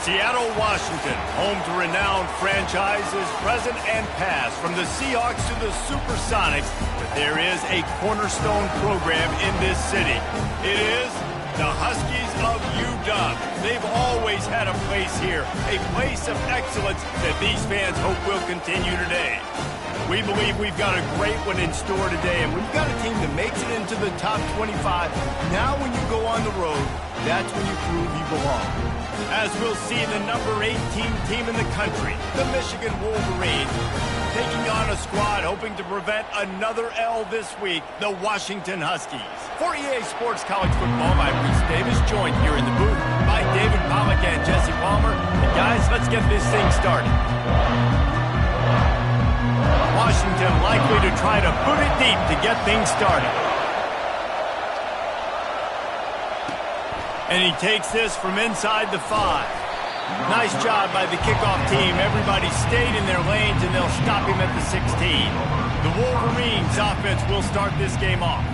Seattle, Washington, home to renowned franchises present and past, from the Seahawks to the Supersonics, but there is a cornerstone program in this city. It is the Huskies of UW. They've always had a place here, a place of excellence that these fans hope will continue today. We believe we've got a great one in store today, and we've got a team that makes it into the top 25. Now when you go on the road, that's when you prove you belong. As we'll see the number 18 team in the country, the Michigan Wolverines, taking on a squad hoping to prevent another L this week, the Washington Huskies. For EA Sports College Football, I'm Reese Davis, joined here in the booth by David Pollack and Jesse Palmer. And guys, let's get this thing started. Washington likely to try to boot it deep to get things started. And he takes this from inside the 5. Nice job by the kickoff team. Everybody stayed in their lanes, and they'll stop him at the 16. The Wolverines offense will start this game off.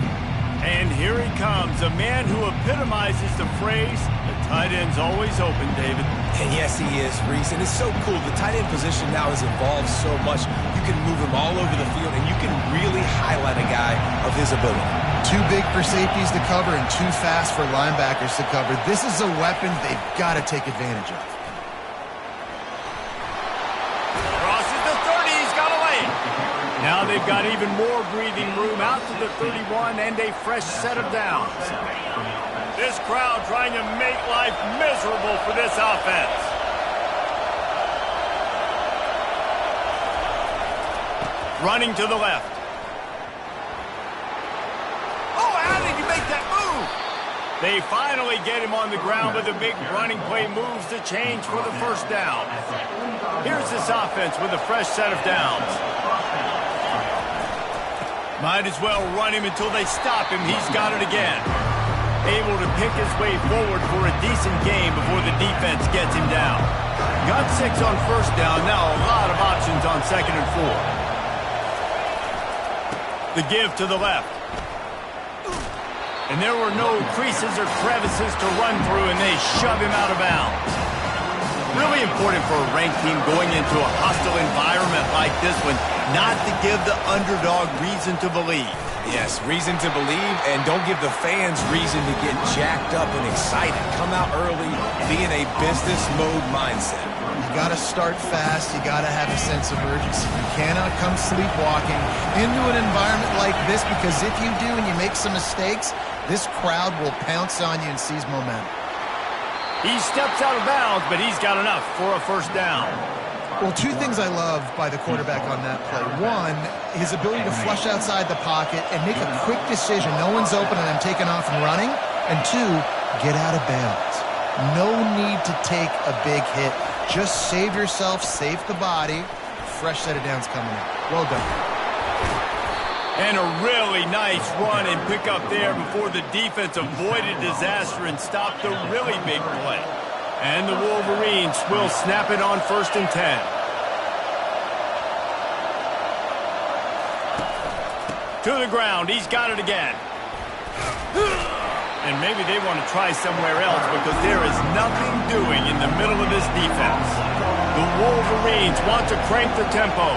And here he comes, a man who epitomizes the phrase, the tight end's always open, David. And yes, he is, Reese. And it's so cool. The tight end position now has evolved so much. You can move him all over the field, and you can really highlight a guy of his ability. Too big for safeties to cover and too fast for linebackers to cover. This is a weapon they've got to take advantage of. Crosses the 30, he's got away. Now they've got even more breathing room out to the 31 and a fresh set of downs. This crowd trying to make life miserable for this offense. Running to the left. Oh, how did he make that move? They finally get him on the ground, but the big running play moves the change for the first down. Here's this offense with a fresh set of downs. Might as well run him until they stop him. He's got it again. Able to pick his way forward for a decent game before the defense gets him down. Got 6 on first down. Now a lot of options on 2nd and 4. The give to the left. And there were no creases or crevices to run through, and they shove him out of bounds. Really important for a ranked team going into a hostile environment like this one, not to give the underdog reason to believe. Yes, reason to believe, and don't give the fans reason to get jacked up and excited. Come out early, be in a business mode mindset. You got to start fast. You got to have a sense of urgency. You cannot come sleepwalking into an environment like this, because if you do and you make some mistakes, this crowd will pounce on you and seize momentum. He steps out of bounds, but he's got enough for a first down. Well, 2 things I love by the quarterback on that play. 1, his ability to flush outside the pocket and make a quick decision. No one's open and I'm taking off and running. And 2, get out of bounds. No need to take a big hit. Just save yourself, save the body. Fresh set of downs coming in. Well done. And a really nice run and pick up there before the defense avoided disaster and stopped a really big play. And the Wolverines will snap it on 1st and 10. To the ground. He's got it again. And maybe they want to try somewhere else, because there is nothing doing in the middle of this defense. The Wolverines want to crank the tempo.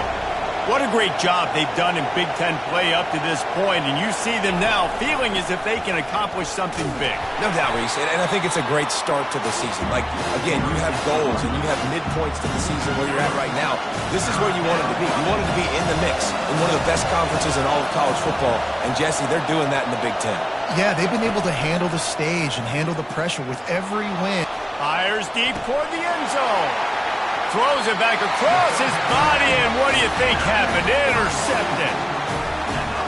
What a great job they've done in Big Ten play up to this point, and you see them now feeling as if they can accomplish something big. No doubt, Reese, and I think it's a great start to the season. Like, again, you have goals and you have midpoints to the season where you're at right now. This is where you wanted to be. You wanted to be in the mix in one of the best conferences in all of college football, and Jesse, they're doing that in the Big Ten. Yeah, they've been able to handle the stage and handle the pressure with every win. Fires deep toward the end zone. Throws it back across his body, and what do you think happened? Intercepted.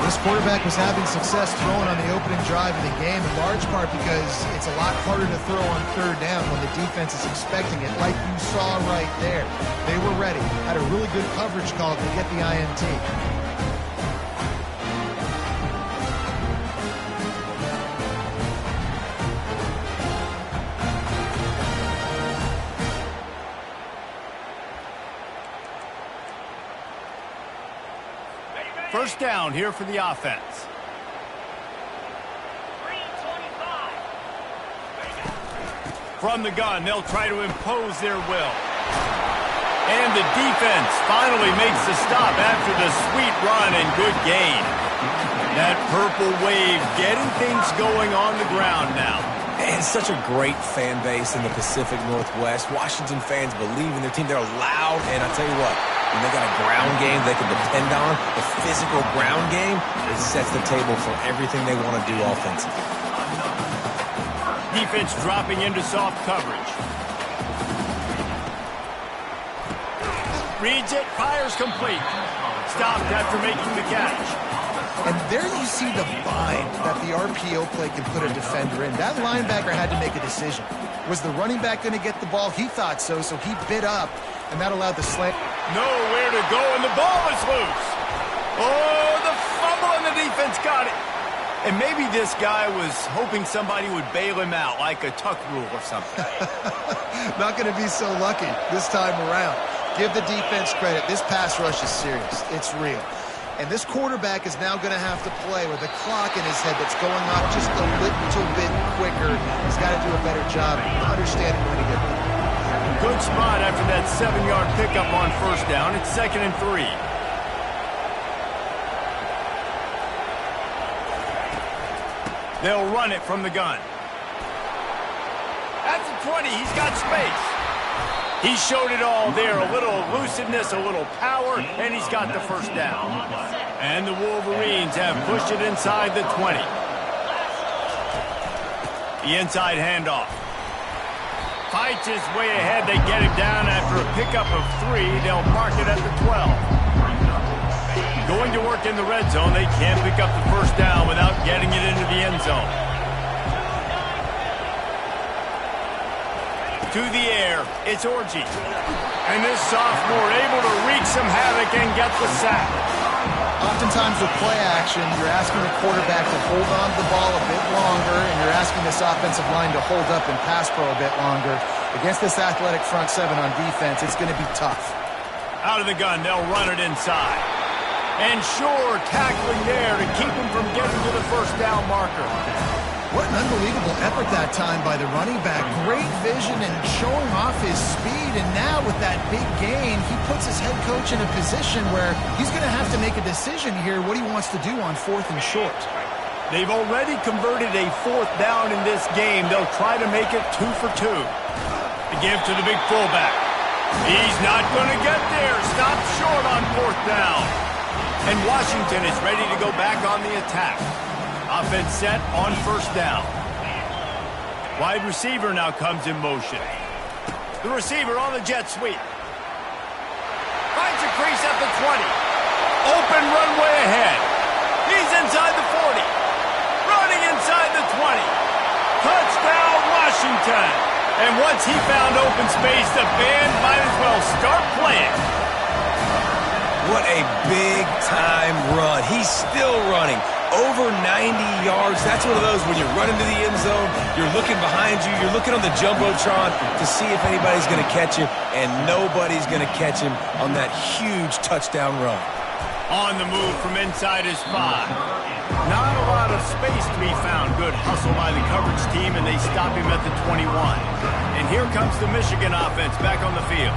This quarterback was having success throwing on the opening drive of the game, in large part because it's a lot harder to throw on 3rd down when the defense is expecting it, like you saw right there. They were ready, had a really good coverage call to get the INT. First down here for the offense. From the gun, they'll try to impose their will. And the defense finally makes the stop after the sweet run and good gain. That purple wave getting things going on the ground now. And it's such a great fan base in the Pacific Northwest. Washington fans believe in their team. They're loud, and I tell you what, when they got a ground game they can depend on, the physical ground game, it sets the table for everything they want to do offensively. Defense dropping into soft coverage. Reads it, fires complete. Stopped after making the catch. And there you see the bind that the RPO play can put a defender in. That linebacker had to make a decision. Was the running back going to get the ball? He thought so, so he bit up, and that allowed the slant. Nowhere to go, and the ball is loose. Oh, the fumble, and the defense got it. And maybe this guy was hoping somebody would bail him out, like a tuck rule or something. Not going to be so lucky this time around. Give the defense credit. This pass rush is serious. It's real. And this quarterback is now going to have to play with a clock in his head that's going off just a little bit quicker. He's got to do a better job understanding when to get there. Good spot after that 7-yard pickup on first down. It's 2nd and 3. They'll run it from the gun. At the 20, he's got space. He showed it all there, a little elusiveness, a little power, and he's got the first down. And the Wolverines have pushed it inside the 20. The inside handoff. Fights his way ahead. They get him down after a pickup of 3. They'll mark it at the 12. Going to work in the red zone. They can't pick up the first down without getting it into the end zone. To the air, it's Orji. And this sophomore able to wreak some havoc and get the sack. Oftentimes with play action, you're asking the quarterback to hold on to the ball a bit longer, and you're asking this offensive line to hold up and pass pro a bit longer. Against this athletic front seven on defense, it's going to be tough. Out of the gun, they'll run it inside. And sure, tackling there to keep him from getting to the first down marker. What an unbelievable effort that time by the running back. Great vision and showing off his speed. And now with that big gain, he puts his head coach in a position where he's going to have to make a decision here what he wants to do on 4th and short. They've already converted a 4th down in this game. They'll try to make it 2 for 2. The give to the big fullback. He's not going to get there. Stopped short on 4th down. And Washington is ready to go back on the attack. Offense set on first down. Wide receiver now comes in motion. The receiver on the jet sweep. Finds a crease at the 20. Open runway ahead. He's inside the 40. Running inside the 20. Touchdown, Washington. And once he found open space, the band might as well start playing. What a big-time run. He's still running. Over 90 yards. That's one of those when you run into the end zone, you're looking behind you, you're looking on the Jumbotron to see if anybody's going to catch him, and nobody's going to catch him on that huge touchdown run. On the move from inside his 5. Not a lot of space to be found. Good hustle by the coverage team, and they stop him at the 21. And here comes the Michigan offense back on the field.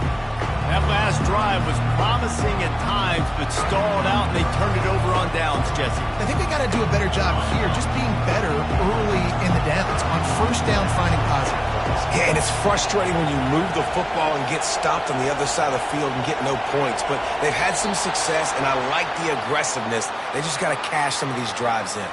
That last drive was promising at times, but stalled out, and they turned it over on downs, Jesse. I think they got to do a better job here, just being better early in the downs. On first down, finding positive plays. Yeah, and it's frustrating when you move the football and get stopped on the other side of the field and get no points. But they've had some success, and I like the aggressiveness. They just got to cash some of these drives in.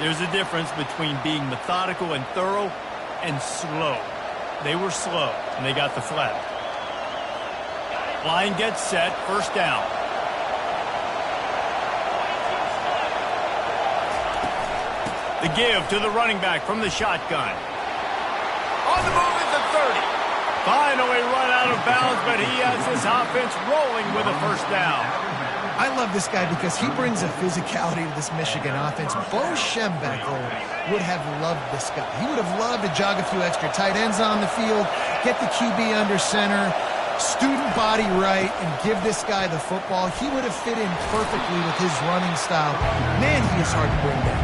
There's a difference between being methodical and thorough and slow. They were slow, and they got the flag. Line gets set, first down. The give to the running back from the shotgun. On the move at the 30. Finally run out of bounds, but he has his offense rolling with a first down. I love this guy because he brings a physicality to this Michigan offense. Bo Schembechler would have loved this guy. He would have loved to jog a few extra tight ends on the field, get the QB under center, student body right and give this guy the football, he would have fit in perfectly with his running style. Man, he is hard to bring down.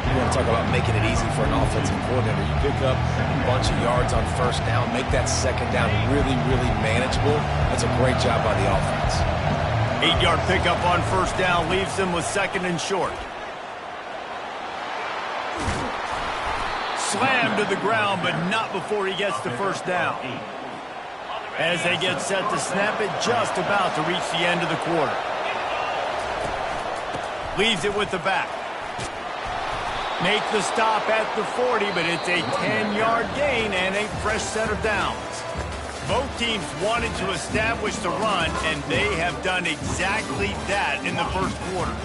You want to talk about making it easy for an offensive coordinator. You pick up a bunch of yards on first down, make that second down really, really manageable. That's a great job by the offense. 8-yard pickup on first down leaves them with second and short. Slammed to the ground, but not before he gets to first down. As they get set to snap it, just about to reach the end of the quarter. Leaves it with the back. Make the stop at the 40, but it's a 10-yard gain and a fresh set of downs. Both teams wanted to establish the run, and they have done exactly that in the first quarter.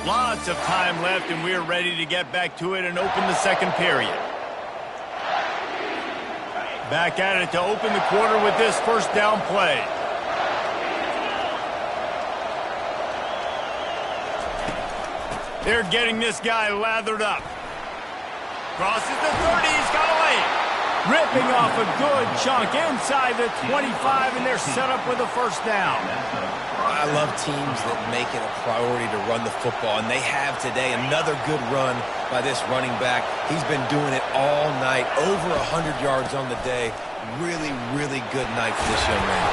Lots of time left, and we're ready to get back to it and open the second period. Back at it to open the quarter with this first down play. They're getting this guy lathered up. Crosses the 30, he's got away. Ripping off a good chunk inside the 25, and they're set up with a first down. I love teams that make it a priority to run the football, and they have today. Another good run by this running back. He's been doing it all night, over 100 yards on the day. Really, really good night for this young man.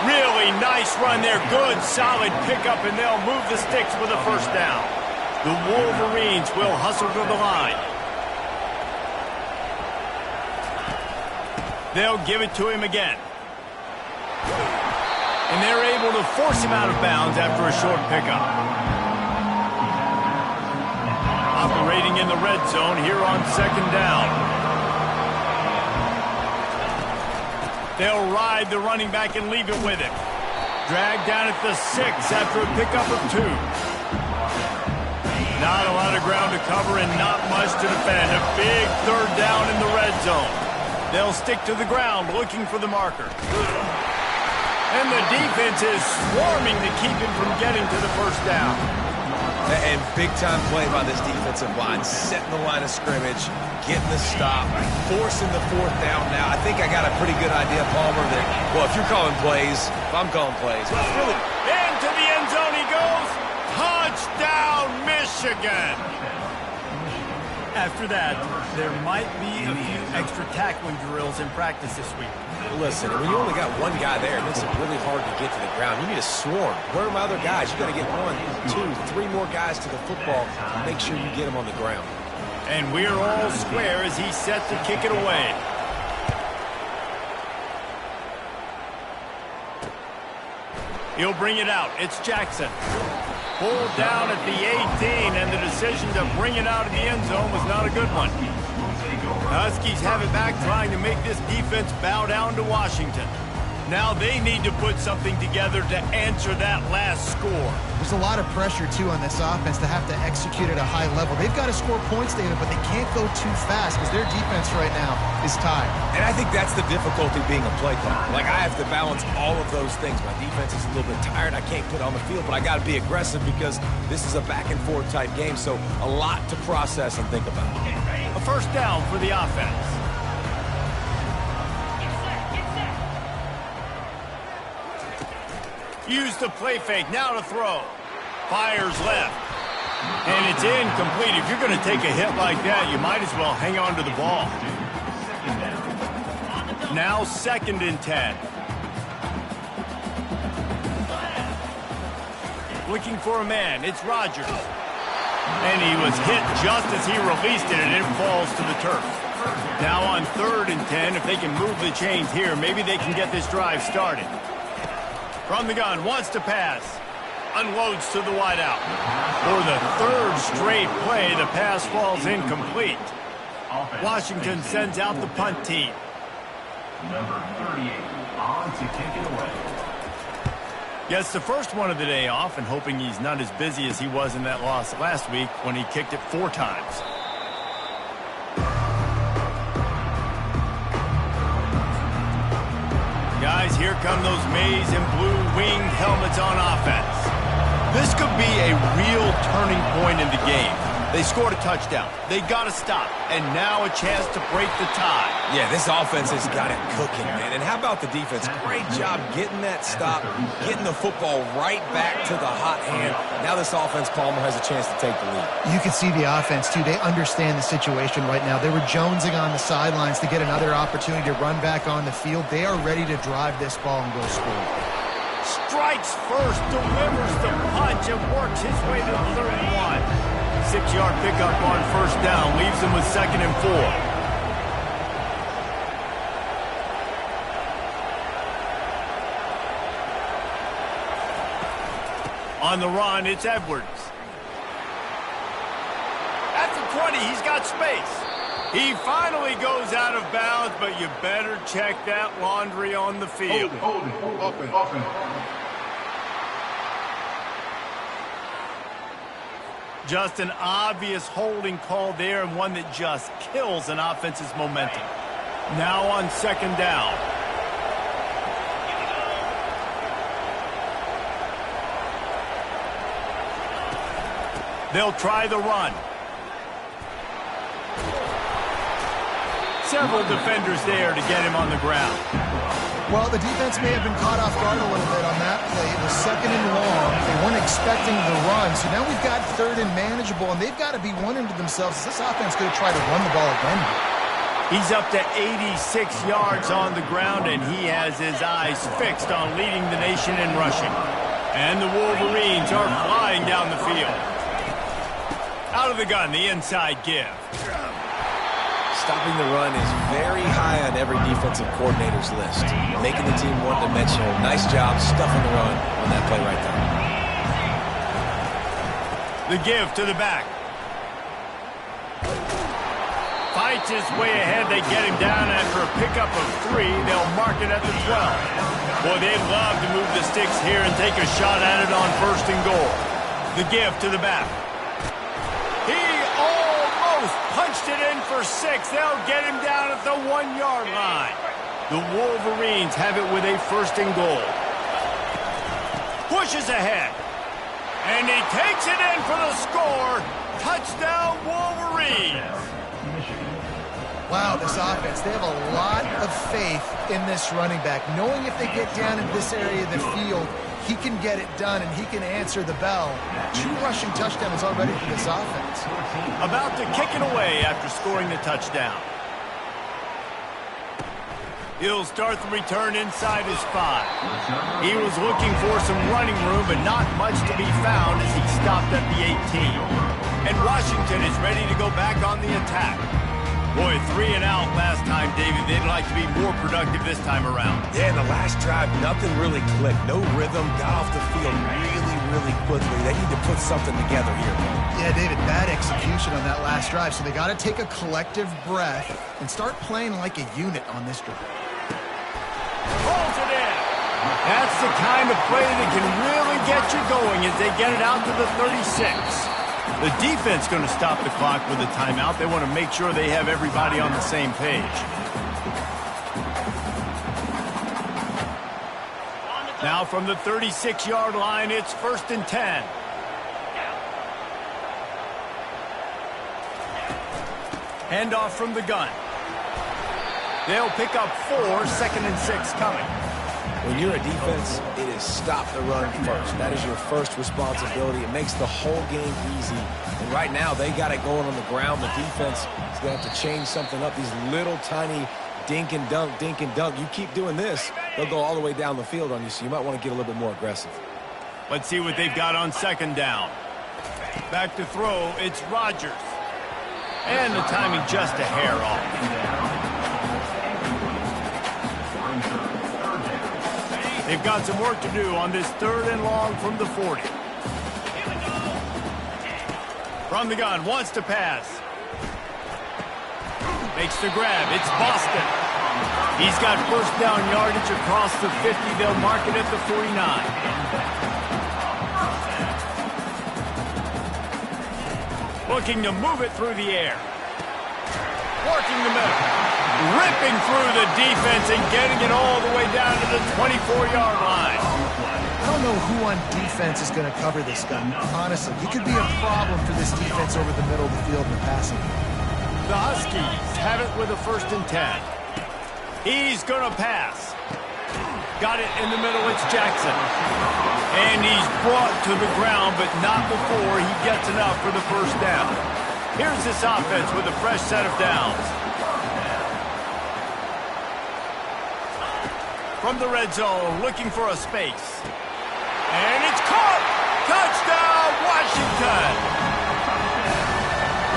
Really nice run there. Good, solid pickup, and they'll move the sticks with a first down. The Wolverines will hustle to the line. They'll give it to him again. And they're able to force him out of bounds after a short pickup. Operating in the red zone here on second down. They'll ride the running back and leave it with him. Dragged down at the 6 after a pickup of 2. Not a lot of ground to cover and not much to defend. A big third down in the red zone. They'll stick to the ground looking for the marker. And the defense is swarming to keep him from getting to the first down. And big-time play by this defensive line, setting the line of scrimmage, getting the stop, forcing the fourth down now. I think I got a pretty good idea, Palmer, that, well, if you're calling plays, if I'm calling plays, it's really... Into the end zone he goes. Touchdown, Michigan. After that, there might be a few extra tackling drills in practice this week. Listen, when you only got one guy there, it makes it really hard to get to the ground. You need a swarm. Where are my other guys? You got to get 1, 2, 3 more guys to the football to make sure you get them on the ground. And we're all square as he's set to kick it away. He'll bring it out. It's Jackson. Pulled down at the 18, and the decision to bring it out of the end zone was not a good one. Huskies have it back, trying to make this defense bow down to Washington. Now they need to put something together to answer that last score. There's a lot of pressure, too, on this offense to have to execute at a high level. They've got to score points, David, but they can't go too fast because their defense right now is tired. And I think that's the difficulty being a play caller. Like, I have to balance all of those things. My defense is a little bit tired. I can't put it on the field, but I got to be aggressive because this is a back-and-forth type game, so a lot to process and think about. A first down for the offense. Use the play fake, now to throw. Fires left. And it's incomplete. If you're going to take a hit like that, you might as well hang on to the ball. Now 2nd and 10. Looking for a man, it's Rodgers. And he was hit just as he released it, and it falls to the turf. Now on 3rd and 10, if they can move the chains here, maybe they can get this drive started. From the gun, wants to pass. Unloads to the wideout. For the 3rd straight play, the pass falls incomplete. Washington sends out the punt team. Number 38, on to kick it away. Gets the first one of the day off, and hoping he's not as busy as he was in that loss last week when he kicked it 4 times. Guys, here come those maize and blue winged helmets on offense. This could be a real turning point in the game. They scored a touchdown. They got to stop. And now a chance to break the tie. Yeah, this offense has got it cooking, man. And how about the defense? Great job getting that stop, getting the football right back to the hot hand. Now this offense, Palmer, has a chance to take the lead. You can see the offense, too. They understand the situation right now. They were jonesing on the sidelines to get another opportunity to run back on the field. They are ready to drive this ball and go score. Strikes first, delivers the punch, and works his way to the 31. 6-yard pickup on first down, leaves him with 2nd and 4. On the run, it's Edwards. At the 20, he's got space. He finally goes out of bounds, but you better check that laundry on the field. Open. Just an obvious holding call there, and one that just kills an offense's momentum. Now on 2nd down. They'll try the run. Several defenders there to get him on the ground. Well, the defense may have been caught off guard a little bit on that play. It was 2nd and long. They weren't expecting the run. So now we've got 3rd and manageable, and they've got to be wondering to themselves, is this offense going to try to run the ball again? He's up to 86 yards on the ground, and he has his eyes fixed on leading the nation in rushing. And the Wolverines are flying down the field. Out of the gun, the inside give. Stopping the run is very high on every defensive coordinator's list. Making the team one-dimensional. Nice job stuffing the run on that play right there. The give to the back. Fights his way ahead. They get him down after a pickup of 3. They'll mark it at the 12. Boy, they'd love to move the sticks here and take a shot at it on 1st and goal. The give to the back. He almost punched it in for 6. They'll get him down at the 1-yard line. The Wolverines have it with a 1st and goal. Pushes ahead. And he takes it in for the score. Touchdown, Wolverines. Wow, this offense, they have a lot of faith in this running back, knowing if they get down in this area of the field, he can get it done and he can answer the bell. 2 rushing touchdowns already for this offense. About to kick it away after scoring the touchdown. He'll start the return inside his 5. He was looking for some running room, but not much to be found as he stopped at the 18. And Washington is ready to go back on the attack. Boy, 3 and out last time, David. They'd like to be more productive this time around. Yeah, in the last drive, nothing really clicked. No rhythm, got off the field really quickly. They need to put something together here. Yeah, David, bad execution on that last drive, so they got to take a collective breath and start playing like a unit on this drive. Pulls it in. That's the kind of play that can really get you going as they get it out to the 36. The defense going to stop the clock with a timeout. They want to make sure they have everybody on the same page. Now from the 36-yard line, it's 1st and 10. Handoff from the gun. They'll pick up 4, 2nd and 6 coming. When you're a defense, it is stop the run first. That is your first responsibility. It makes the whole game easy. And right now, they got it going on the ground. The defense is going to have to change something up. These little tiny dink and dunk, dink and dunk. You keep doing this, they'll go all the way down the field on you, so you might want to get a little bit more aggressive. Let's see what they've got on 2nd down. Back to throw, it's Rodgers. And the timing just a hair off. They've got some work to do on this 3rd and long from the 40. From the gun, wants to pass. Makes the grab, it's Boston. He's got 1st down yardage across the 50. They'll mark it at the 49. Looking to move it through the air. Working the middle. Ripping through the defense and getting it all the way down to the 24-yard line. don't know who on defense is going to cover this guy. Honestly, he could be a problem for this defense over the middle of the field in the passing. The Huskies have it with a 1st and 10. He's going to pass. Got it in the middle. It's Jackson. And he's brought to the ground, but not before he gets enough for the 1st down. Here's this offense with a fresh set of downs. From the red zone, looking for a space. And it's caught! Touchdown, Washington!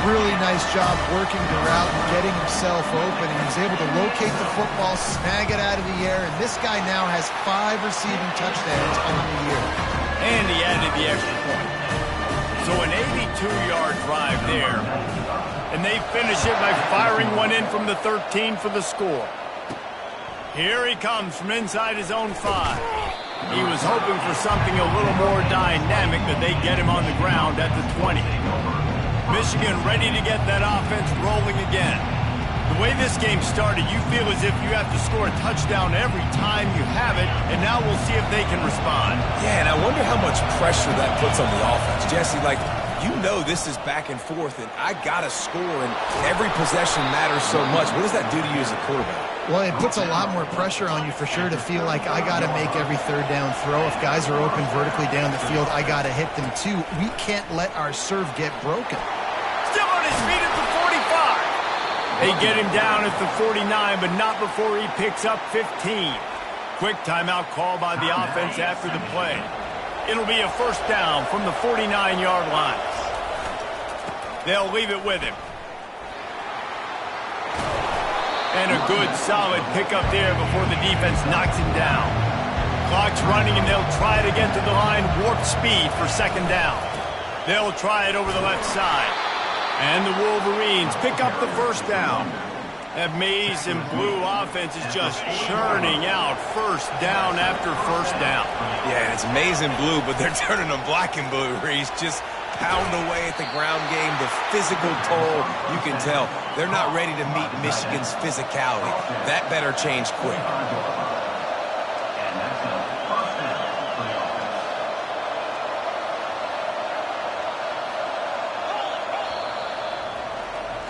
Really nice job working the route and getting himself open. And he's able to locate the football, snag it out of the air, and this guy now has 5 receiving touchdowns on the year. And he added the extra point. So an 82-yard drive there. And they finish it by firing one in from the 13 for the score. Here he comes from inside his own 5. He was hoping for something a little more dynamic, but they get him on the ground at the 20. Michigan ready to get that offense rolling again. The way this game started, you feel as if you have to score a touchdown every time you have it, and now we'll see if they can respond. Yeah, and I wonder how much pressure that puts on the offense. Jesse, like, you know this is back and forth, and I got to score, and every possession matters so much. What does that do to you as a quarterback? Well, it puts a lot more pressure on you for sure to feel like I got to make every 3rd down throw. If guys are open vertically down the field, I got to hit them too. We can't let our serve get broken. Still on his feet at the 45. They get him down at the 49, but not before he picks up 15. Quick timeout call by the offense after the play. It'll be a 1st down from the 49-yard line. They'll leave it with him. And a good, solid pickup there before the defense knocks him down. Clock's running, and they'll try it again to the line. Warp speed for 2nd down. They'll try it over the left side. And the Wolverines pick up the 1st down. That maize and blue offense is just churning out 1st down after 1st down. Yeah, it's maize and blue, but they're turning them black and blue, Reese. Just pound away at the ground game, the physical toll, you can tell. They're not ready to meet Michigan's physicality. That better change quick.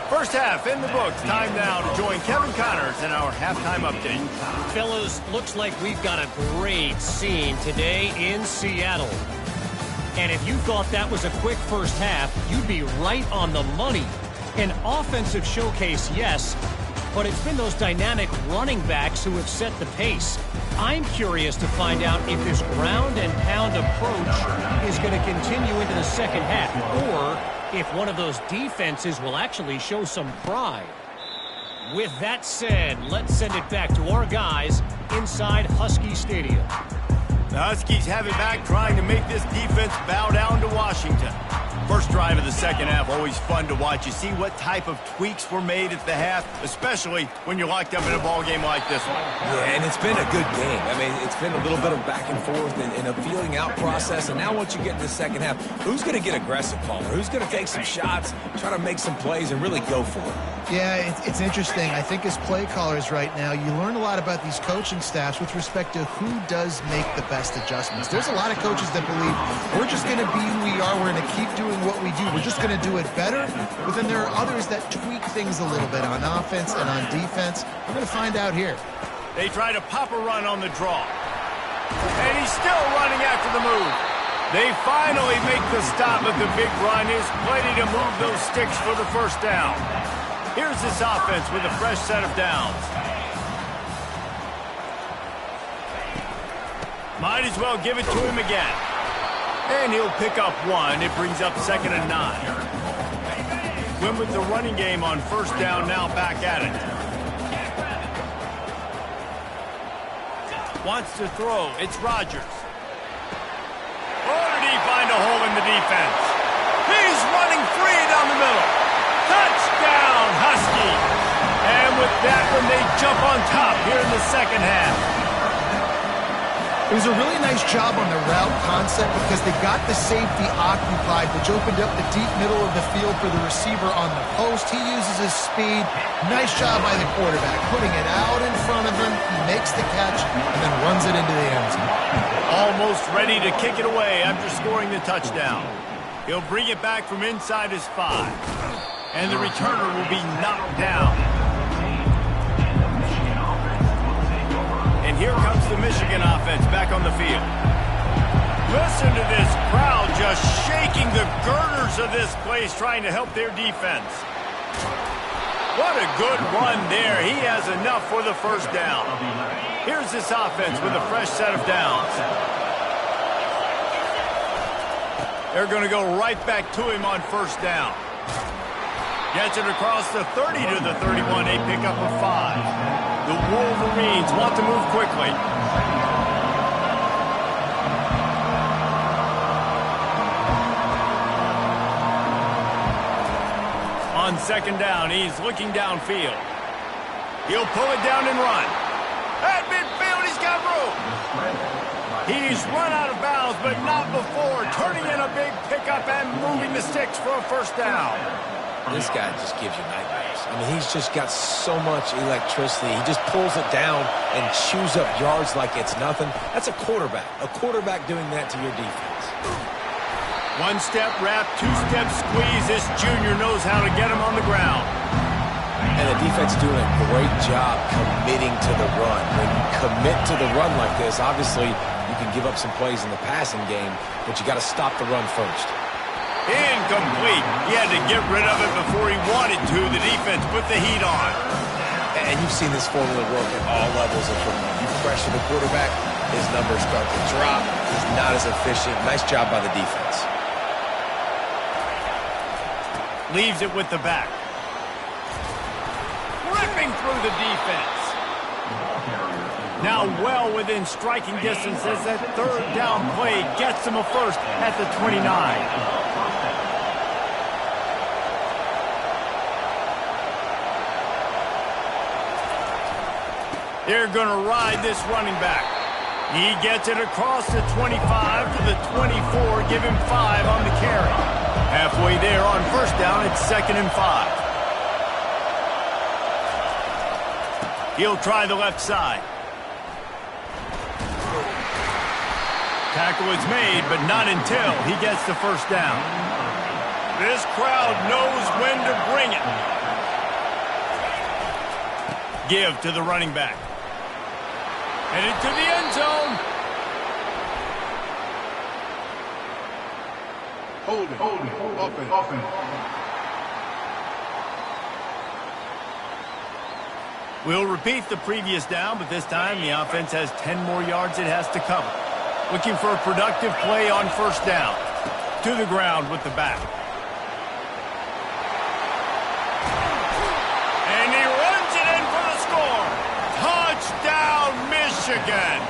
First half in the books. Time now to join Kevin Connors in our halftime update. Fellas, looks like we've got a great scene today in Seattle. And if you thought that was a quick first half, you'd be right on the money. An offensive showcase, yes, but it's been those dynamic running backs who have set the pace. I'm curious to find out if this ground and pound approach is going to continue into the second half, or if one of those defenses will actually show some pride. With that said, let's send it back to our guys inside Husky Stadium. The Huskies have it back, trying to make this defense bow down to Washington. First drive of the second half, always fun to watch. You see what type of tweaks were made at the half, especially when you're locked up in a ball game like this one. Yeah, and it's been a good game. I mean, it's been a little bit of back and forth and a feeling out process. And now once you get in the second half, who's going to get aggressive, Palmer? Who's going to take some shots, try to make some plays, and really go for it? Yeah, it's interesting. I think as play callers right now, you learn a lot about these coaching staffs with respect to who does make the best adjustments. There's a lot of coaches that believe we're just going to be who we are. We're going to keep doing what we do. We're just going to do it better. But then there are others that tweak things a little bit on offense and on defense. We're going to find out here. They try to pop a run on the draw. And he's still running after the move. They finally make the stop, but the big run is plenty to move those sticks for the first down. Here's this offense with a fresh set of downs. Might as well give it to him again. And he'll pick up one. It brings up 2nd and 9. Win with the running game on first down, now back at it. Wants to throw. It's Rodgers. Oh, did he find a hole in the defense? He's running free down the middle. Touchdown, Huskies. And with that one, they jump on top here in the second half. It was a really nice job on the route concept because they got the safety occupied, which opened up the deep middle of the field for the receiver on the post. He uses his speed. Nice job by the quarterback, putting it out in front of him. He makes the catch and then runs it into the end zone. Almost almost ready to kick it away after scoring the touchdown. He'll bring it back from inside his 5. And the returner will be knocked down. And here comes the Michigan offense back on the field. Listen to this crowd just shaking the girders of this place trying to help their defense. What a good run there. He has enough for the first down. Here's this offense with a fresh set of downs. They're going to go right back to him on first down. Gets it across the 30 to the 31. A pickup of 5. The Wolverines want to move quickly. On second down, he's looking downfield. He'll pull it down and run. At midfield, he's got room. He's run out of bounds, but not before. Turning in a big pickup and moving the sticks for a first down. This guy just gives you nightmares. I mean, he's just got so much electricity. He just pulls it down and chews up yards like it's nothing. That's a quarterback. A quarterback doing that to your defense. One-step wrap, two-step squeeze. This junior knows how to get him on the ground. And the defense doing a great job committing to the run. When you commit to the run like this, obviously you can give up some plays in the passing game, but you got to stop the run first. Incomplete. He had to get rid of it before he wanted to. The defense put the heat on. And you've seen this formula work at all levels of football. You pressure the quarterback, his numbers start to drop. He's not as efficient. Nice job by the defense. Leaves it with the back. Ripping through the defense. Now well within striking distance as that third down play gets him a first at the 29. They're going to ride this running back. He gets it across the 25 to the 24. Give him 5 on the carry. Halfway there on first down, it's 2nd and 5. He'll try the left side. Tackle is made, but not until he gets the first down. This crowd knows when to bring it. Give to the running back. Headed to the end zone. Hold it, open. We'll repeat the previous down, but this time the offense has 10 more yards it has to cover. Looking for a productive play on first down. To the ground with the back. And he runs it in for the score. Touchdown, Michigan.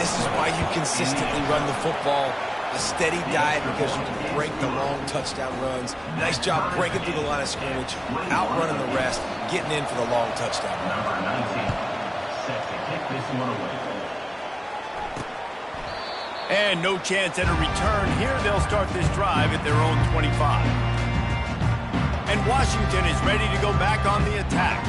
This is why you consistently run the football. A steady diet because you can break the long touchdown runs. Nice job breaking through the line of scrimmage, outrunning the rest, getting in for the long touchdown. Number 19, set to kick this one away. And no chance at a return. Here they'll start this drive at their own 25. And Washington is ready to go back on the attack.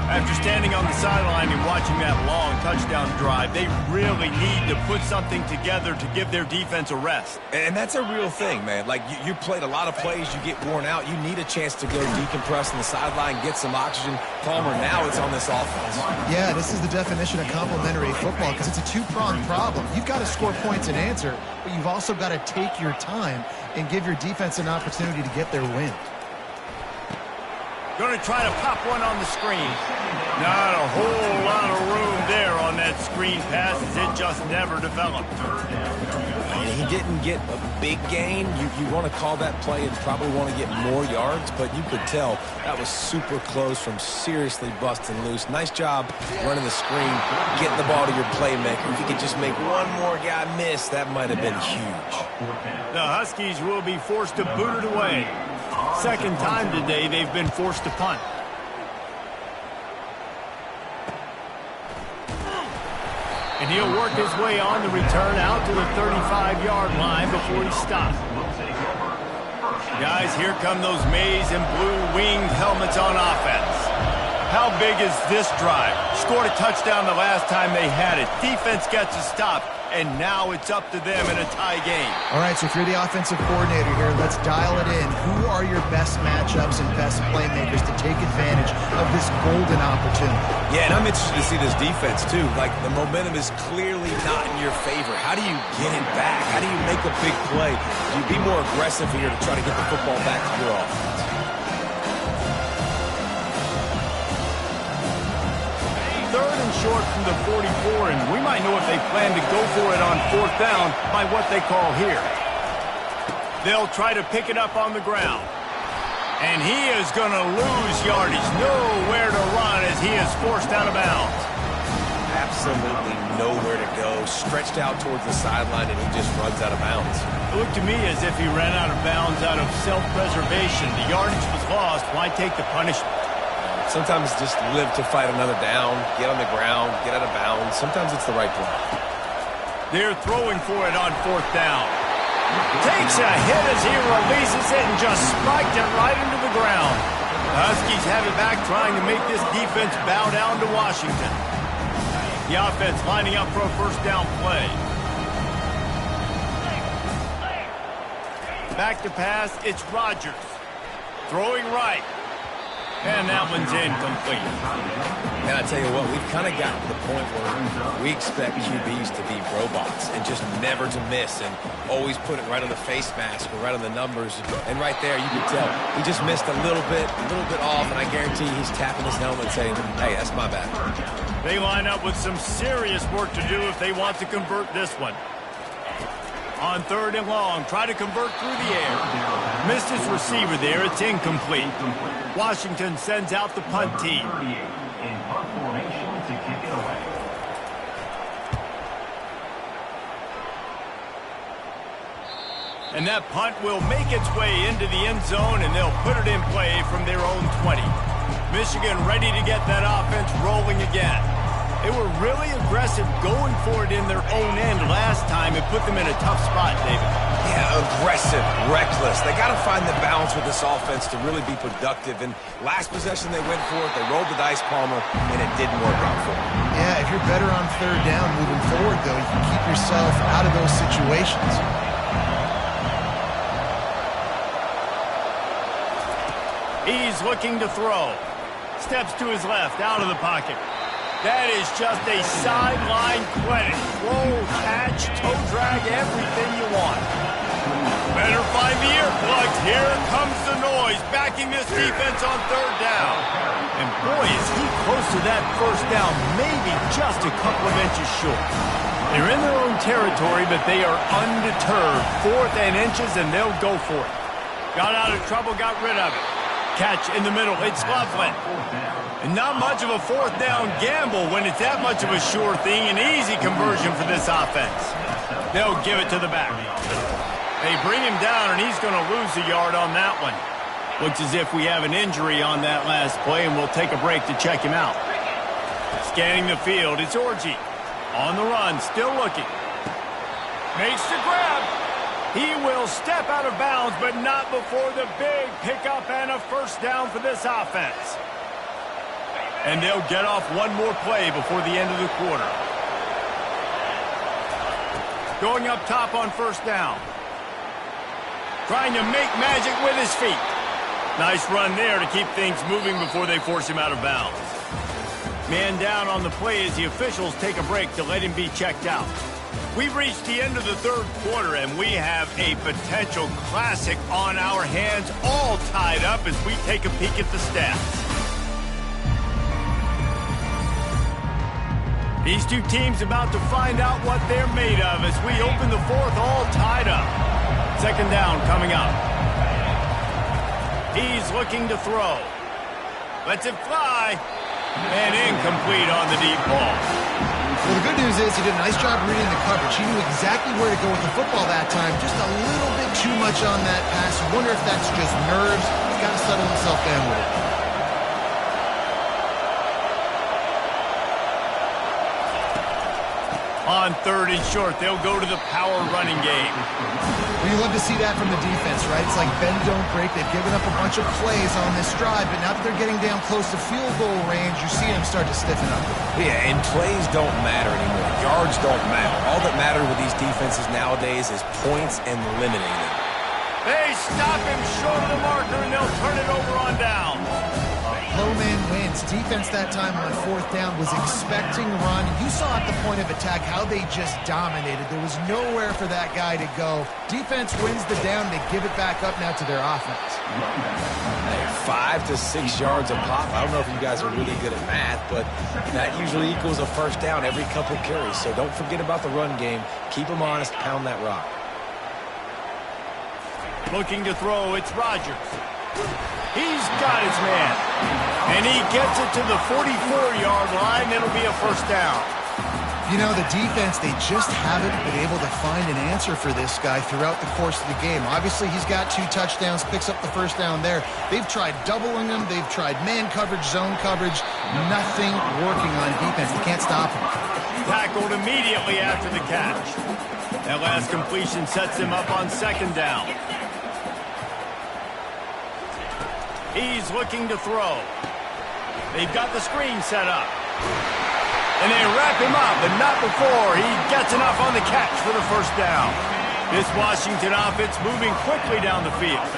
After standing on the sideline and watching that long touchdown drive, they really need to put something together to give their defense a rest. And that's a real thing, man. Like, you played a lot of plays, you get worn out, you need a chance to go decompress on the sideline, get some oxygen. Palmer, now it's on this offense. Yeah, this is the definition of complementary football because it's a two-pronged problem. You've got to score points and answer, but you've also got to take your time and give your defense an opportunity to get their win. Going to try to pop one on the screen. Not a whole lot of room there on that screen pass as it just never developed. And he didn't get a big gain. You want to call that play and probably want to get more yards, but you could tell that was super close from seriously busting loose. Nice job running the screen, getting the ball to your playmaker. If you could just make one more guy miss, that might have been huge. The Huskies will be forced to boot it away. Second time today they've been forced to punt. And he'll work his way on the return out to the 35-yard line before he stops. Guys, here come those maize and blue winged helmets on offense. How big is this drive? Scored a touchdown the last time they had it. Defense gets a stop, and now it's up to them in a tie game. All right, so if you're the offensive coordinator here, let's dial it in. Who are your best matchups and best playmakers to take advantage of this golden opportunity? Yeah, and I'm interested to see this defense, too. Like, the momentum is clearly not in your favor. How do you get it back? How do you make a big play? Do you be more aggressive here to try to get the football back to your offense? Third and short from the 44, and we might know if they plan to go for it on fourth down by what they call here. They'll try to pick it up on the ground. And he is going to lose yardage. Nowhere to run as he is forced out of bounds. Absolutely nowhere to go. Stretched out towards the sideline, and he just runs out of bounds. It looked to me as if he ran out of bounds out of self-preservation. The yardage was lost. Why take the punishment? Sometimes just live to fight another down, get on the ground, get out of bounds. Sometimes it's the right play. They're throwing for it on fourth down. Takes a hit as he releases it and just spiked it right into the ground. The Huskies have it back, trying to make this defense bow down to Washington. The offense lining up for a first down play. Back to pass, it's Rodgers. Throwing right. And that one's incomplete. And I tell you what, we've kind of gotten to the point where we expect QBs to be robots and just never to miss and always put it right on the face mask or right on the numbers. And right there, you can tell he just missed a little bit off, and I guarantee he's tapping his helmet saying, hey, that's my bad. They line up with some serious work to do if they want to convert this one. On third and long, try to convert through the air. Missed his receiver there. It's incomplete. Washington sends out the punt team. In punt formation to kick it away. And that punt will make its way into the end zone, and they'll put it in play from their own 20. Michigan ready to get that offense rolling again. They were really aggressive going for it in their own end last time. It put them in a tough spot, David. Yeah, aggressive, reckless. They got to find the balance with this offense to really be productive. And last possession they went for it, they rolled the dice, Palmer, and it didn't work out for them. Yeah, if you're better on third down moving forward, though, you can keep yourself out of those situations. He's looking to throw. Steps to his left, out of the pocket. That is just a sideline clinic. Roll, catch, toe drag, everything you want. Better find the earplugs. Here comes the noise, backing this defense on third down. And boy, is he close to that first down, maybe just a couple of inches short. They're in their own territory, but they are undeterred. Fourth and inches, and they'll go for it. Got out of trouble, got rid of it. Catch in the middle, it's Loveland. And not much of a fourth down gamble when it's that much of a sure thing, an easy conversion for this offense. They'll give it to the back. They bring him down, and he's going to lose a yard on that one. Looks as if we have an injury on that last play, and we'll take a break to check him out. Scanning the field, it's Orji. On the run, still looking. Makes the grab. He will step out of bounds, but not before the big pickup and a first down for this offense. And they'll get off one more play before the end of the quarter. Going up top on first down. Trying to make magic with his feet. Nice run there to keep things moving before they force him out of bounds. Man down on the play as the officials take a break to let him be checked out. We've reached the end of the third quarter, and we have a potential classic on our hands, all tied up as we take a peek at the stats. These two teams about to find out what they're made of as we open the fourth, all tied up. Second down coming up. He's looking to throw. Lets it fly. And incomplete on the deep ball. Well, the good news is he did a nice job reading the coverage. He knew exactly where to go with the football that time. Just a little bit too much on that pass. I wonder if that's just nerves. He's got to settle himself down with it. On 3rd and short, they'll go to the power running game. Well, you love to see that from the defense, right? It's like bend, don't break. They've given up a bunch of plays on this drive, but now that they're getting down close to field goal range, you're seeing them start to stiffen up. Yeah, and plays don't matter anymore. Yards don't matter. All that matters with these defenses nowadays is points and limiting them. They stop him short of the marker, and they'll turn it over on down. Low man wins. Defense that time on 4th down was expecting run. You saw at the point of attack how they just dominated. There was nowhere for that guy to go. Defense wins the down. They give it back up now to their offense. Hey, 5 to 6 yards a pop. I don't know if you guys are really good at math, but that usually equals a first down every couple carries. So don't forget about the run game. Keep them honest. Pound that rock. Looking to throw, it's Rodgers. He's got his man. And he gets it to the 44-yard line. It'll be a first down. You know, the defense, they just haven't been able to find an answer for this guy throughout the course of the game. Obviously, he's got 2 touchdowns, picks up the first down there. They've tried doubling him. They've tried man coverage, zone coverage. Nothing working on defense. They can't stop him. Tackled immediately after the catch. That last completion sets him up on 2nd down. He's looking to throw. They've got the screen set up. And they wrap him up, but not before he gets enough on the catch for the first down. This Washington offense moving quickly down the field.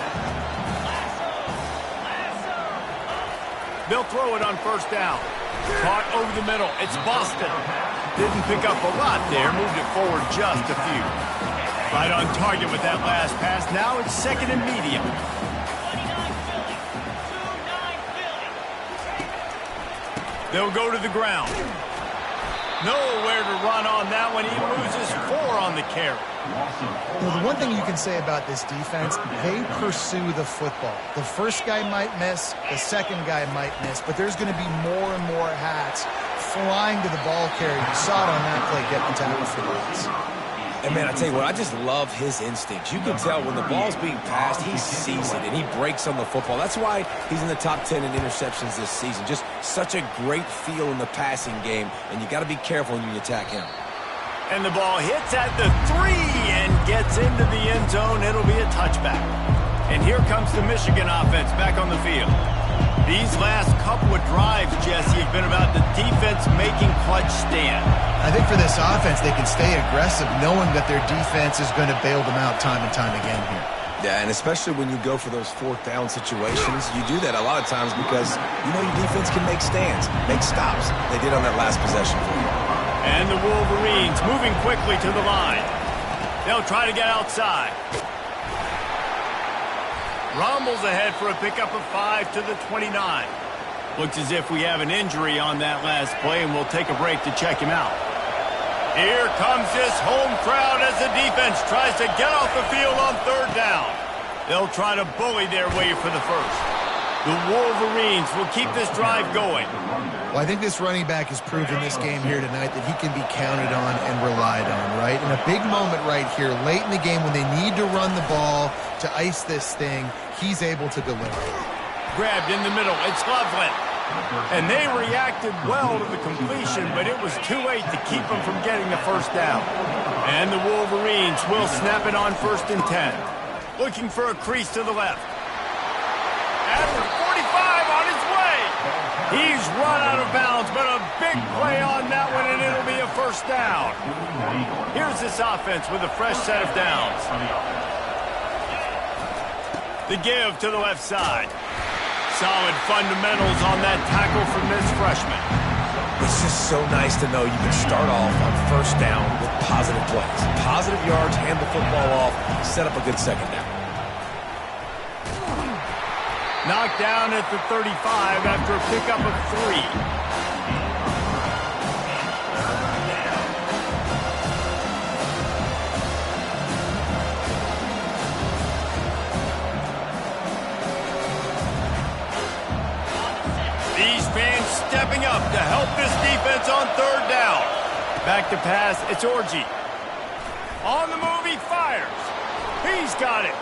They'll throw it on 1st down. Caught over the middle. It's Boston. Didn't pick up a lot there. Moved it forward just a few. Right on target with that last pass. Now it's 2nd and medium. They'll go to the ground. Nowhere to run on that one. He loses 4 on the carry. Well, the one thing you can say about this defense, they pursue the football. The first guy might miss, the second guy might miss, but there's going to be more and more hats flying to the ball carrier. You saw it on that play, getting the tackle for loss. And, man, I tell you what, I just love his instincts. You can tell when the ball's being passed, he sees it, and he breaks on the football. That's why he's in the top 10 in interceptions this season. Just such a great feel in the passing game, and you got to be careful when you attack him. And the ball hits at the 3 and gets into the end zone. It'll be a touchback. And here comes the Michigan offense back on the field. These last couple of drives, Jesse, have been about the defense making clutch stand. I think for this offense, they can stay aggressive knowing that their defense is going to bail them out time and time again here. Yeah, and especially when you go for those 4th down situations, you do that a lot of times because you know your defense can make stands, make stops. They did on that last possession for you. And the Wolverines moving quickly to the line. They'll try to get outside. Rumbles ahead for a pickup of 5 to the 29. Looks as if we have an injury on that last play, and we'll take a break to check him out. Here comes this home crowd as the defense tries to get off the field on 3rd down. They'll try to bully their way for the first. The Wolverines will keep this drive going. Well, I think this running back has proven this game here tonight that he can be counted on and relied on, right? In a big moment right here, late in the game when they need to run the ball to ice this thing, he's able to deliver. Grabbed in the middle, it's Loveland. And they reacted well to the completion, but it was too late to keep them from getting the first down. And the Wolverines will snap it on 1st and 10. Looking for a crease to the left. At the 45 on his way. He's run out of bounds, but a big play on that one, and it'll be a first down. Here's this offense with a fresh set of downs. The give to the left side. Solid fundamentals on that tackle from this freshman. It's just so nice to know you can start off on 1st down with positive plays. Positive yards, hand the football off, set up a good 2nd down. Knocked down at the 35 after a pickup of 3. These fans stepping up to help this defense on 3rd down. Back to pass, it's Orji. On the move, he fires. He's got it.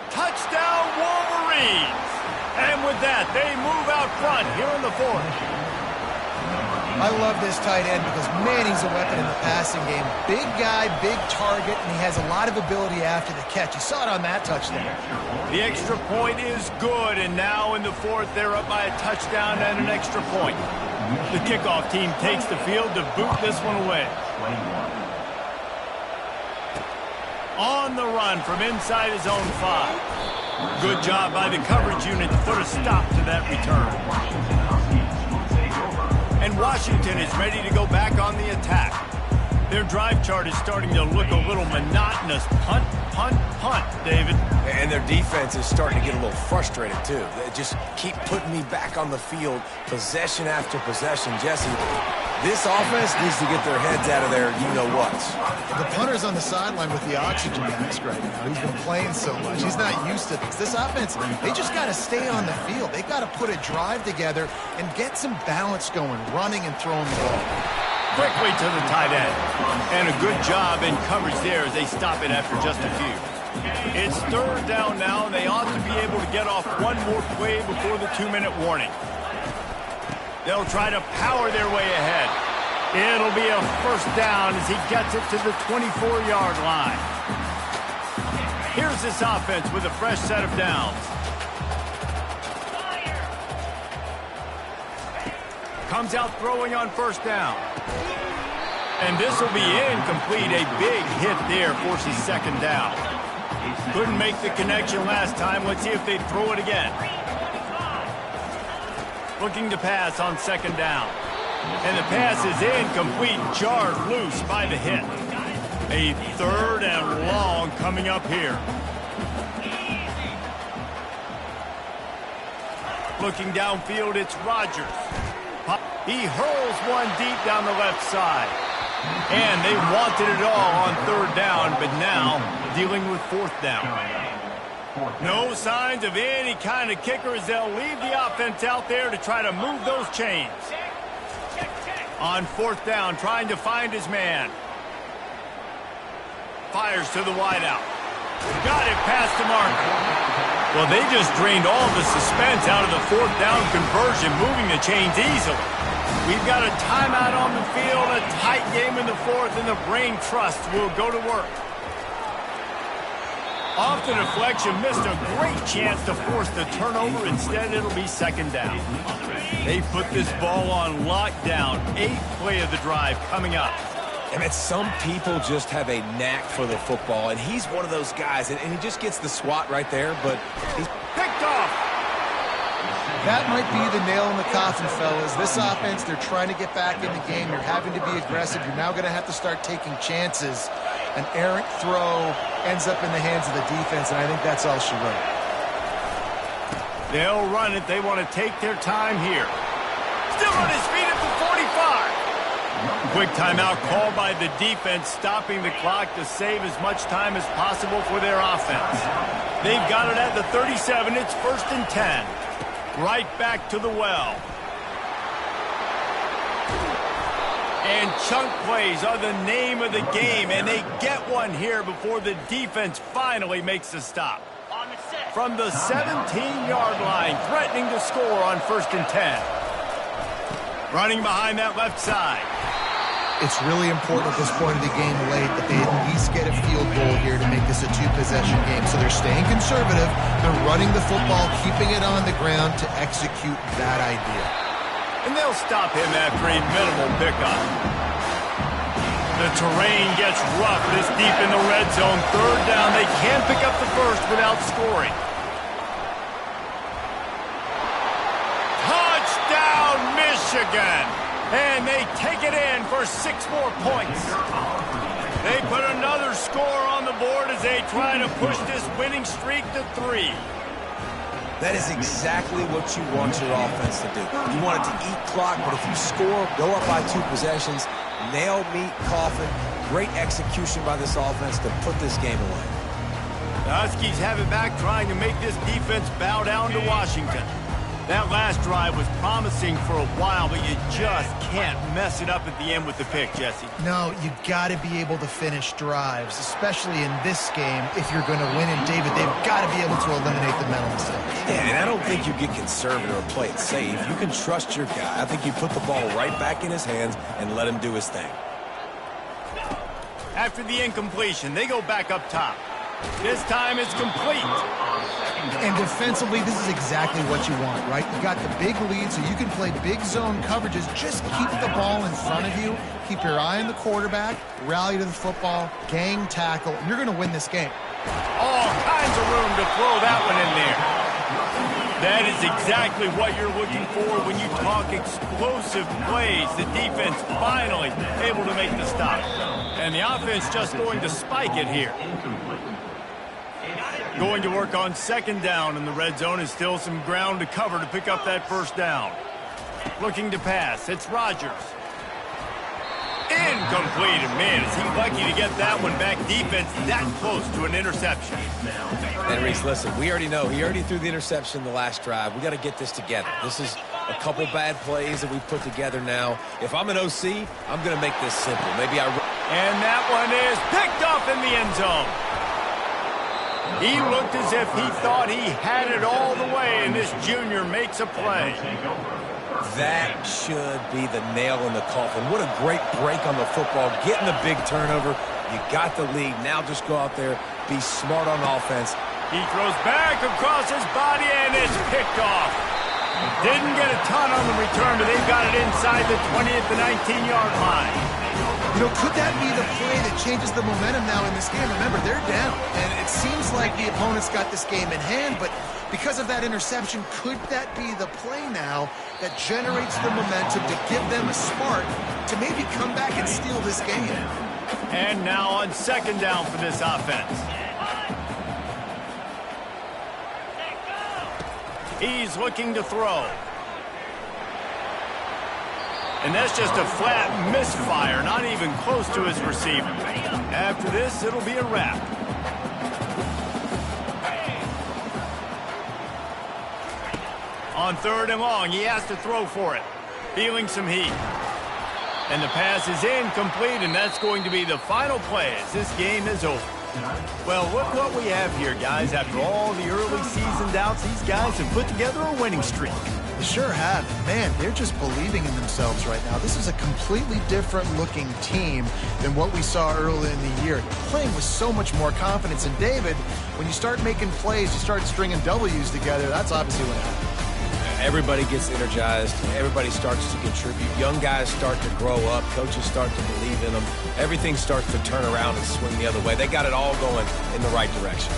Touchdown, Wolverines. And with that, they move out front here in the 4th. I love this tight end because, man, he's a weapon in the passing game. Big guy, big target, and he has a lot of ability after the catch. You saw it on that touchdown. The extra point is good, and now in the fourth, they're up by a touchdown and an extra point. The kickoff team takes the field to boot this one away. On the run from inside his own 5. Good job by the coverage unit to put a stop to that return. And Washington is ready to go back on the attack. Their drive chart is starting to look a little monotonous. Punt, punt, punt, David. And their defense is starting to get a little frustrated, too. They just keep putting me back on the field, possession after possession. Jesse, this offense needs to get their heads out of their you-know-whats. The punter's on the sideline with the oxygen mask right now. He's been playing so much. He's not used to this. This offense, they just got to stay on the field. They've got to put a drive together and get some balance going, running and throwing the ball. Quickly to the tight end. And a good job in coverage there as they stop it after just a few. It's third down now, and they ought to be able to get off one more play before the 2-minute warning. They'll try to power their way ahead. It'll be a first down as he gets it to the 24-yard line. Here's this offense with a fresh set of downs. Comes out throwing on first down. And this will be incomplete. A big hit there forces second down. Couldn't make the connection last time. Let's see if they throw it again. Looking to pass on second down. And the pass is incomplete. Jarred loose by the hit. A third and long coming up here. Looking downfield, it's Rodgers. He hurls one deep down the left side. And they wanted it all on third down, but now dealing with fourth down. No signs of any kind of kicker as they'll leave the offense out there to try to move those chains. On fourth down, trying to find his man. Fires to the wideout. Got it past the marker. Well, they just drained all the suspense out of the fourth down conversion, moving the chains easily. We've got a timeout on the field, a tight game in the fourth, and the brain trust will go to work. Off the deflection, missed a great chance to force the turnover. Instead, it'll be second down. They put this ball on lockdown. 8th play of the drive coming up. And it's some people just have a knack for the football, and he's one of those guys, and he just gets the swat right there, but he's picked off. That might be the nail in the coffin, fellas. This offense, they're trying to get back in the game. You're having to be aggressive. You're now going to have to start taking chances. An errant throw ends up in the hands of the defense, and I think that's all she wrote. They'll run it. They want to take their time here. Still on his feet at the 45. Quick timeout called by the defense, stopping the clock to save as much time as possible for their offense. They've got it at the 37. It's 1st and 10. Right back to the well. And chunk plays are the name of the game, and they get one here before the defense finally makes a stop. From the 17-yard line, threatening to score on 1st and 10. Running behind that left side. It's really important at this point of the game late that they at least get a field goal here to make this a 2-possession game. So they're staying conservative. They're running the football, keeping it on the ground to execute that idea. And they'll stop him after a minimal pickup. The terrain gets rough this deep in the red zone. Third down. They can't pick up the first without scoring. Touchdown, Michigan! And they take it in for 6 more points. They put another score on the board as they try to push this winning streak to 3. That is exactly what you want your offense to do. You want it to eat clock, but if you score, go up by 2 possessions, nail meat coffin, great execution by this offense to put this game away. The Huskies have it back, trying to make this defense bow down to Washington. That last drive was promising for a while, but you just can't mess it up at the end with the pick, Jesse. No, you got to be able to finish drives, especially in this game. If you're going to win, and David, they've got to be able to eliminate the mental mistakes. Yeah, and I don't think you get conservative or play it safe. You can trust your guy. I think you put the ball right back in his hands and let him do his thing. After the incompletion, they go back up top. This time it's complete. And defensively, this is exactly what you want, right? You got the big lead, so you can play big zone coverages. Just keep the ball in front of you. Keep your eye on the quarterback. Rally to the football. Gang tackle. And you're going to win this game. All kinds of room to throw that one in there. That is exactly what you're looking for when you talk explosive plays. The defense finally able to make the stop. And the offense just going to spike it here. Going to work on second down in the red zone, is still some ground to cover to pick up that first down. Looking to pass, it's Rodgers. Incomplete, and man, is he lucky to get that one back. Defense that close to an interception. And Reese, listen, we already know he already threw the interception the last drive. We got to get this together. This is a couple bad plays that we've put together now. If I'm an OC, I'm going to make this simple. And that one is picked off in the end zone. He looked as if he thought he had it all the way, and this junior makes a play. That should be the nail in the coffin. What a great break on the football. Getting the big turnover. You got the lead. Now just go out there, be smart on offense. He throws back across his body, and it's picked off. Didn't get a ton on the return, but they've got it inside the 20 at the 19-yard line. You know, could that be the play that changes the momentum now in this game? Remember, they're down, and it seems like the opponent's got this game in hand, but because of that interception, could that be the play now that generates the momentum to give them a spark to maybe come back and steal this game? And now on second down for this offense. He's looking to throw. And that's just a flat misfire, not even close to his receiver. After this, it'll be a wrap. On third and long, he has to throw for it. Feeling some heat. And the pass is incomplete, and that's going to be the final play as this game is over. Well, look what we have here, guys. After all the early season doubts, these guys have put together a winning streak. They sure have. Man, they're just believing in themselves right now. This is a completely different looking team than what we saw early in the year. Playing with so much more confidence. And David, when you start making plays, you start stringing W's together, that's obviously what happens. Everybody gets energized. Everybody starts to contribute. Young guys start to grow up. Coaches start to believe in them. Everything starts to turn around and swing the other way. They got it all going in the right direction.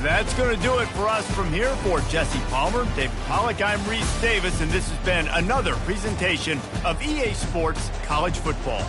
That's going to do it for us from here. For Jesse Palmer, David Pollack, I'm Reese Davis, and this has been another presentation of EA Sports College Football.